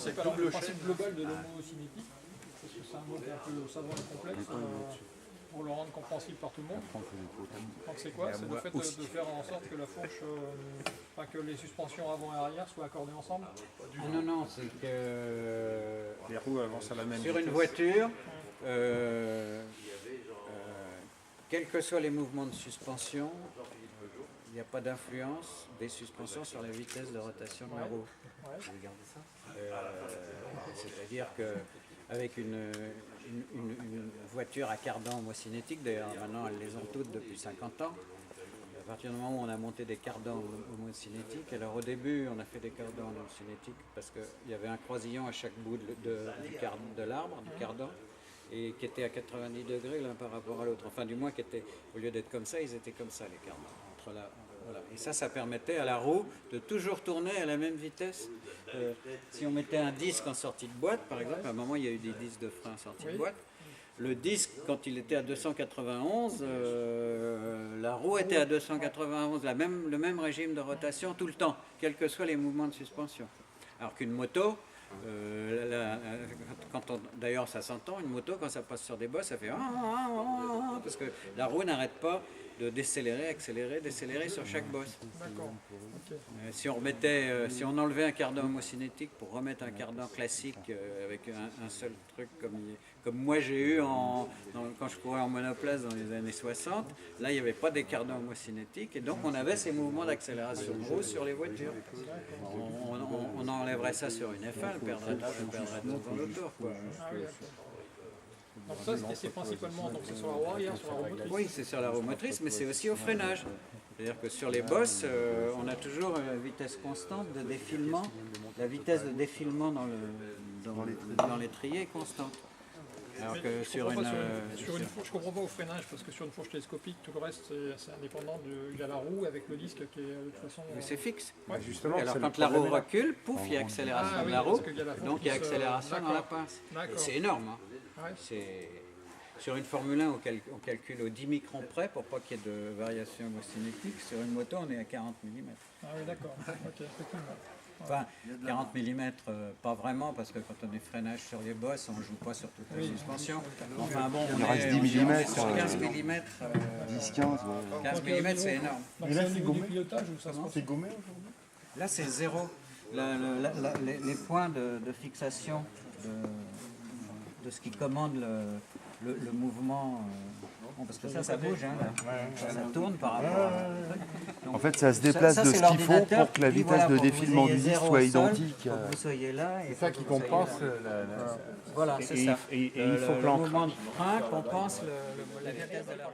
le principe global de l'homocinétique, parce que c'est un mot qui est un peu savant et complexe, pour le rendre compréhensible par tout le monde. Donc c'est quoi? C'est le fait de faire en sorte que la fourche, enfin que les suspensions avant et arrière soient accordées ensemble? Ah non, non, c'est que Les roues avancent à la même sur vitesse. une voiture, quels que soient les mouvements de suspension, il n'y a pas d'influence des suspensions sur la vitesse de rotation de la roue. Ouais. C'est-à-dire qu'avec une voiture à cardan homocinétique, d'ailleurs maintenant elles les ont toutes depuis 50 ans, à partir du moment où on a monté des cardans homocinétiques, alors au début on a fait des cardans homocinétiques parce qu'il y avait un croisillon à chaque bout de l'arbre, du cardan, et qui était à 90 degrés l'un par rapport à l'autre. Enfin du moins, au lieu d'être comme ça, ils étaient comme ça les cardans. Voilà. Et ça permettait à la roue de toujours tourner à la même vitesse. Si on mettait un disque en sortie de boîte, par exemple, à un moment il y a eu des disques de frein en sortie de boîte, le disque, quand il était à 291, la roue était à 291, le même régime de rotation tout le temps, quels que soient les mouvements de suspension. Alors qu'une moto, d'ailleurs ça s'entend, une moto quand ça passe sur des bosses, ça fait parce que la roue n'arrête pas de décélérer, accélérer, décélérer sur chaque bosse. D'accord. Okay. Si on enlevait un cardan homocinétique pour remettre un cardan classique avec un seul truc comme moi j'ai eu quand je courais en monoplace dans les années 60, là il n'y avait pas des cardans homocinétiques et donc on avait ces mouvements d'accélération de roue sur les voitures. On enlèverait ça sur une F1, on perdrait tout le tour. Donc ça, c'est principalement c'est sur la roue arrière, sur la roue motrice. Oui, c'est sur la roue motrice, mais c'est aussi au freinage. C'est-à-dire que sur les bosses, on a toujours une vitesse constante de défilement. La vitesse de défilement dans l'étrier est constante. Alors que sur une fourche, je comprends pas au freinage, parce que sur une fourche télescopique, tout le reste c'est indépendant il y a la roue avec le disque qui est de toute façon. C'est fixe. Ouais, justement, alors quand la roue recule, pouf, il y a accélération de la roue, donc il y a accélération dans la pince. C'est énorme. Hein. Sur une Formule 1, on calcule au 10 microns près pour pas qu'il y ait de variation homocinétique. Sur une moto, on est à 40 mm. Ah oui, d'accord. Ok, effectivement. Enfin, 40 mm, pas vraiment, parce que quand on est freinage sur les bosses, on ne joue pas sur toute la suspension. Enfin bon, il reste 10 mm. 15 mm. 10-15. 15 mm, c'est énorme. Donc c'est au niveau du pilotage où ça se passe? C'est gommé aujourd'hui? Là, c'est zéro. Les points de fixation de ce qui commande le mouvement, parce que ça bouge, hein, ça tourne par rapport à... En fait, ça se déplace de ce qu'il faut pour que la vitesse de défilement du disque soit identique. Vous soyez là. C'est ça qui compense Voilà, c'est ça. Et il faut que le mouvement de frein compense la vitesse de la roue.